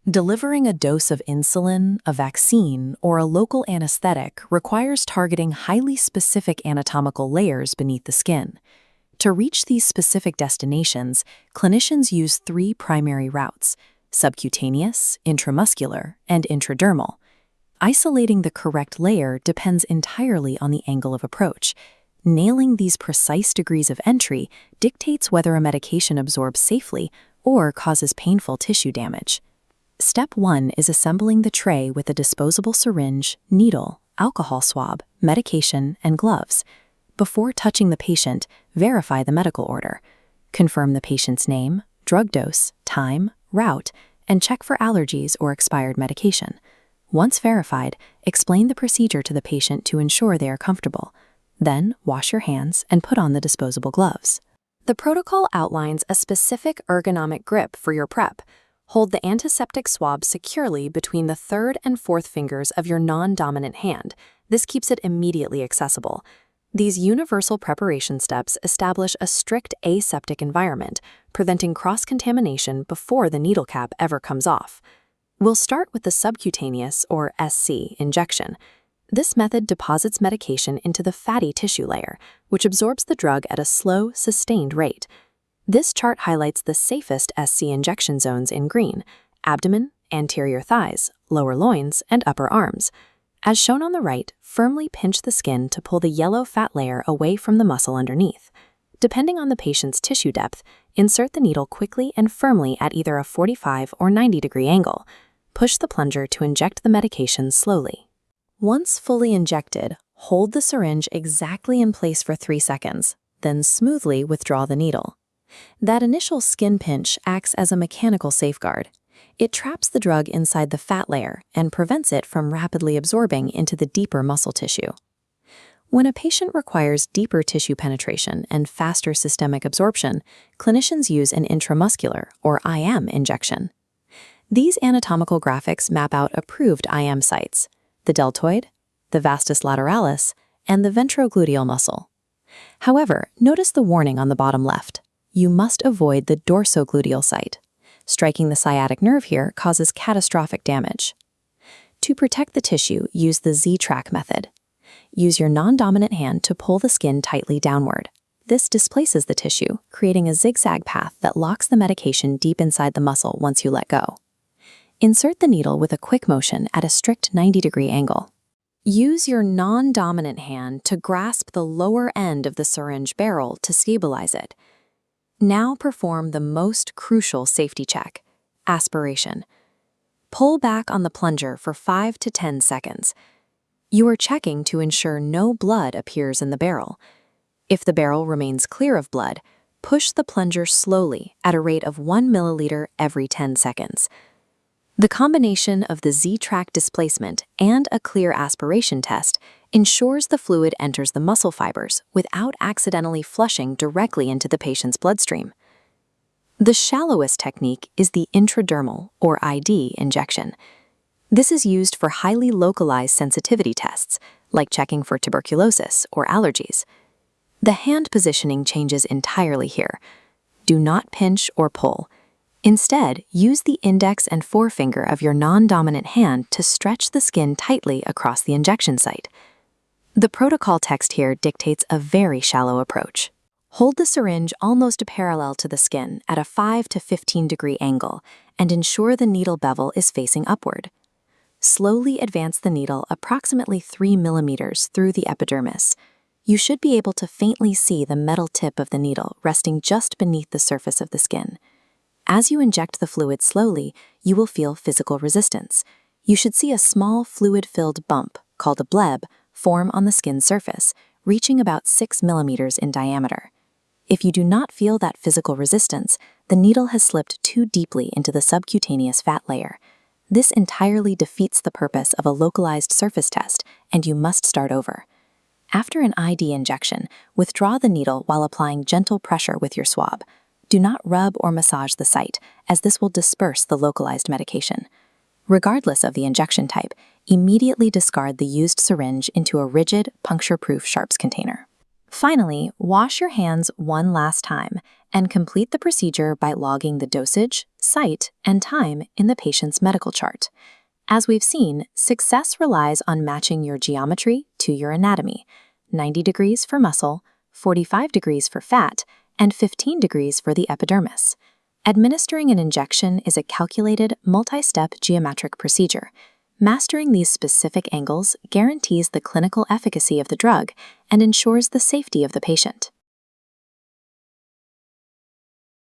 Delivering a dose of insulin, a vaccine, or a local anesthetic requires targeting highly specific anatomical layers beneath the skin. To reach these specific destinations, clinicians use three primary routes: subcutaneous, intramuscular, and intradermal. Isolating the correct layer depends entirely on the angle of approach. Nailing these precise degrees of entry dictates whether a medication absorbs safely or causes painful tissue damage. Step 1 is assembling the tray with a disposable syringe, needle, alcohol swab, medication, and gloves. Before touching the patient, verify the medical order. Confirm the patient's name, drug dose, time, route, and check for allergies or expired medication. Once verified, explain the procedure to the patient to ensure they are comfortable. Then, wash your hands and put on the disposable gloves. The protocol outlines a specific ergonomic grip for your prep. Hold the antiseptic swab securely between the third and fourth fingers of your non-dominant hand. This keeps it immediately accessible. These universal preparation steps establish a strict aseptic environment, preventing cross-contamination before the needle cap ever comes off. We'll start with the subcutaneous, or SC, injection. This method deposits medication into the fatty tissue layer, which absorbs the drug at a slow, sustained rate. This chart highlights the safest SC injection zones in green: abdomen, anterior thighs, lower loins, and upper arms. As shown on the right, firmly pinch the skin to pull the yellow fat layer away from the muscle underneath. Depending on the patient's tissue depth, insert the needle quickly and firmly at either a 45 or 90-degree angle. Push the plunger to inject the medication slowly. Once fully injected, hold the syringe exactly in place for 3 seconds, then smoothly withdraw the needle. That initial skin pinch acts as a mechanical safeguard. It traps the drug inside the fat layer and prevents it from rapidly absorbing into the deeper muscle tissue. When a patient requires deeper tissue penetration and faster systemic absorption, clinicians use an intramuscular, or IM, injection. These anatomical graphics map out approved IM sites: the deltoid, the vastus lateralis, and the ventrogluteal muscle. However, notice the warning on the bottom left. You must avoid the dorsogluteal site. Striking the sciatic nerve here causes catastrophic damage. To protect the tissue, use the Z-track method. Use your non-dominant hand to pull the skin tightly downward. This displaces the tissue, creating a zigzag path that locks the medication deep inside the muscle once you let go. Insert the needle with a quick motion at a strict 90-degree angle. Use your non-dominant hand to grasp the lower end of the syringe barrel to stabilize it. Now perform the most crucial safety check: aspiration. Pull back on the plunger for 5 to 10 seconds. You are checking to ensure no blood appears in the barrel. If the barrel remains clear of blood, push the plunger slowly at a rate of 1 milliliter every 10 seconds. The combination of the Z-track displacement and a clear aspiration test ensures the fluid enters the muscle fibers without accidentally flushing directly into the patient's bloodstream. The shallowest technique is the intradermal, or ID, injection. This is used for highly localized sensitivity tests, like checking for tuberculosis or allergies. The hand positioning changes entirely here. Do not pinch or pull. Instead, use the index and forefinger of your non-dominant hand to stretch the skin tightly across the injection site. The protocol text here dictates a very shallow approach. Hold the syringe almost parallel to the skin at a 5 to 15-degree angle and ensure the needle bevel is facing upward. Slowly advance the needle approximately 3 millimeters through the epidermis. You should be able to faintly see the metal tip of the needle resting just beneath the surface of the skin. As you inject the fluid slowly, you will feel physical resistance. You should see a small fluid-filled bump, called a bleb, form on the skin surface, reaching about 6 millimeters in diameter. If you do not feel that physical resistance, the needle has slipped too deeply into the subcutaneous fat layer. This entirely defeats the purpose of a localized surface test, and you must start over. After an ID injection, withdraw the needle while applying gentle pressure with your swab. Do not rub or massage the site, as this will disperse the localized medication. Regardless of the injection type, immediately discard the used syringe into a rigid, puncture-proof sharps container. Finally, wash your hands one last time and complete the procedure by logging the dosage, site, and time in the patient's medical chart. As we've seen, success relies on matching your geometry to your anatomy: 90 degrees for muscle, 45 degrees for fat, and 15 degrees for the epidermis. Administering an injection is a calculated, multi-step geometric procedure. Mastering these specific angles guarantees the clinical efficacy of the drug and ensures the safety of the patient.